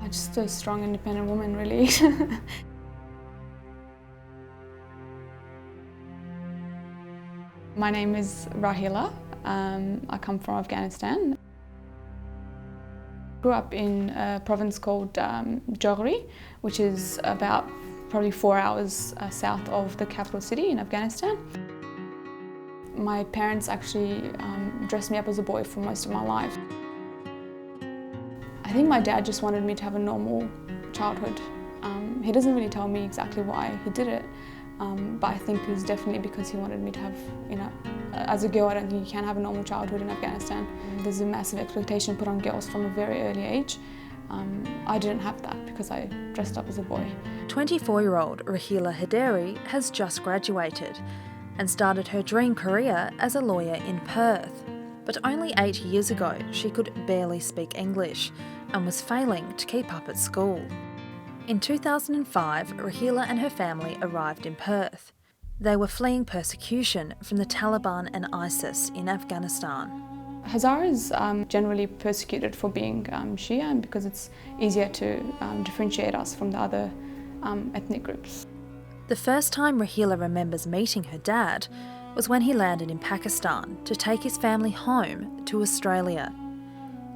Just a strong, independent woman, really. My name is Rahila. I come from Afghanistan. Grew up in a province called Jowhari, which is about probably 4 hours south of the capital city in Afghanistan. My parents actually dressed me up as a boy for most of my life. I think my dad just wanted me to have a normal childhood. He doesn't really tell me exactly why he did it, but I think it was definitely because he wanted me to have, as a girl I don't think you can have a normal childhood in Afghanistan. There's a massive expectation put on girls from a very early age. I didn't have that because I dressed up as a boy. 24-year-old Rahila Haidari has just graduated and started her dream career as a lawyer in Perth. But only 8 years ago she could barely speak English and was failing to keep up at school. In 2005, Rahila and her family arrived in Perth. They were fleeing persecution from the Taliban and ISIS in Afghanistan. Hazaras generally persecuted for being Shia because it's easier to differentiate us from the other ethnic groups. The first time Rahila remembers meeting her dad was when he landed in Pakistan to take his family home to Australia.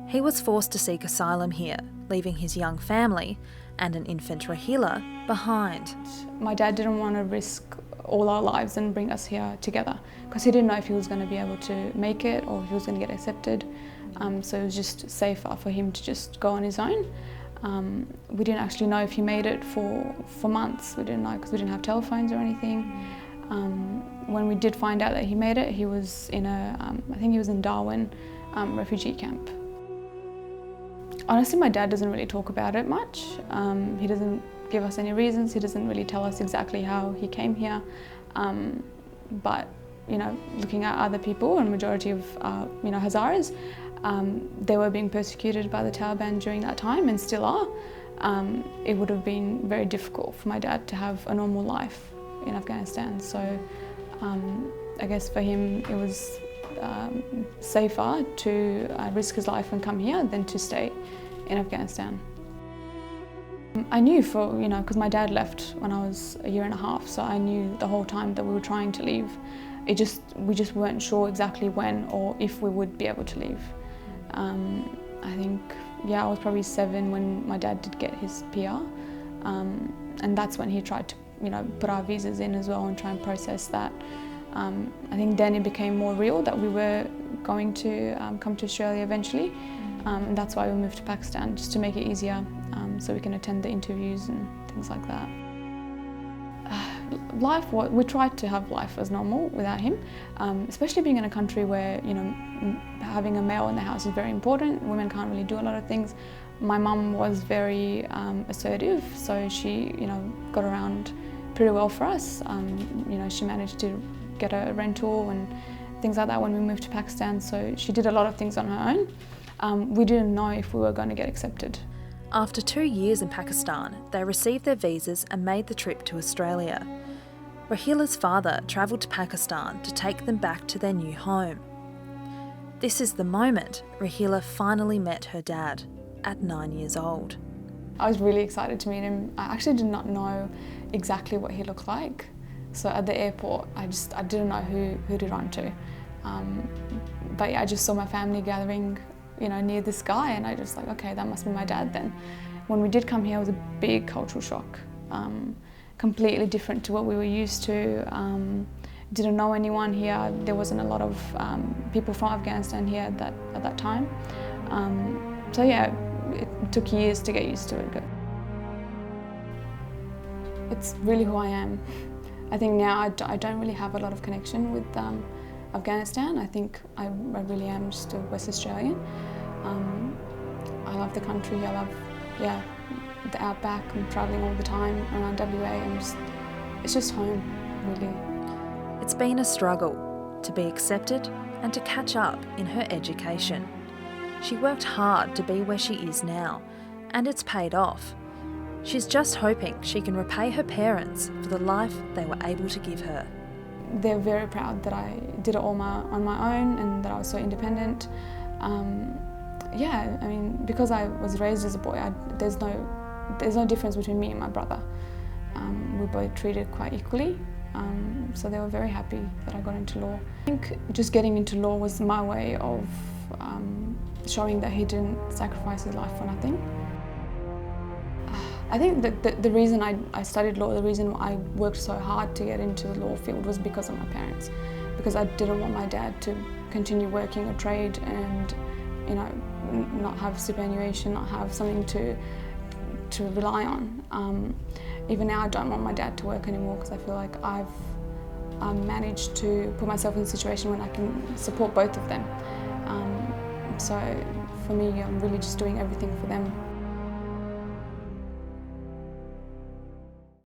He was forced to seek asylum here, leaving his young family and an infant Rahila behind. My dad didn't want to risk all our lives and bring us here together because he didn't know if he was going to be able to make it or if he was going to get accepted. So it was just safer for him to just go on his own. We didn't actually know if he made it for months. We didn't know because we didn't have telephones or anything. When we did find out that he made it, he was in I think he was in Darwin refugee camp. Honestly, my dad doesn't really talk about it much. He doesn't give us any reasons. He doesn't really tell us exactly how he came here. But looking at other people, and majority of Hazaras, they were being persecuted by the Taliban during that time and still are. It would have been very difficult for my dad to have a normal life in Afghanistan. So I guess for him it was safer to risk his life and come here than to stay in Afghanistan. I knew because my dad left when I was 1.5 years, so I knew the whole time that we were trying to leave. We just weren't sure exactly when or if we would be able to leave. I think, I was probably 7 when my dad did get his PR, and that's when he tried to, put our visas in as well and try and process that. I think then it became more real that we were going to come to Australia eventually, and that's why we moved to Pakistan, just to make it easier, so we can attend the interviews and things like that. We tried to have life as normal without him, especially being in a country where having a male in the house is very important. Women can't really do a lot of things. My mum was very assertive, so she got around pretty well for us. She managed to get a rental and things like that when we moved to Pakistan, so she did a lot of things on her own. We didn't know if we were going to get accepted. After 2 years in Pakistan, they received their visas and made the trip to Australia. Rahila's father travelled to Pakistan to take them back to their new home. This is the moment Rahila finally met her dad at 9 years old. I was really excited to meet him. I actually did not know exactly what he looked like. So at the airport, I didn't know who to run to. But I just saw my family gathering near this guy, and I just okay, that must be my dad then. When we did come here, it was a big cultural shock. Completely different to what we were used to. Didn't know anyone here. There wasn't a lot of people from Afghanistan here at that time. So yeah, it took years to get used to it. It's really who I am. I think now I don't really have a lot of connection with Afghanistan. I think I really am just a West Australian. I love the country. I love the outback. I'm travelling all the time around WA. It's just home, really. It's been a struggle to be accepted and to catch up in her education. She worked hard to be where she is now, and it's paid off. She's just hoping she can repay her parents for the life they were able to give her. They're very proud that I did it all on my own and that I was so independent. Yeah, I mean, because I was raised as a boy, there's no difference between me and my brother. We both treated quite equally, so they were very happy that I got into law. I think just getting into law was my way of showing that he didn't sacrifice his life for nothing. I think that the reason I studied law, the reason I worked so hard to get into the law field was because of my parents. Because I didn't want my dad to continue working a trade and, you know, not have superannuation, not have something to rely on. Even now I don't want my dad to work anymore because I feel like I've managed to put myself in a situation when I can support both of them. So for me, I'm really just doing everything for them.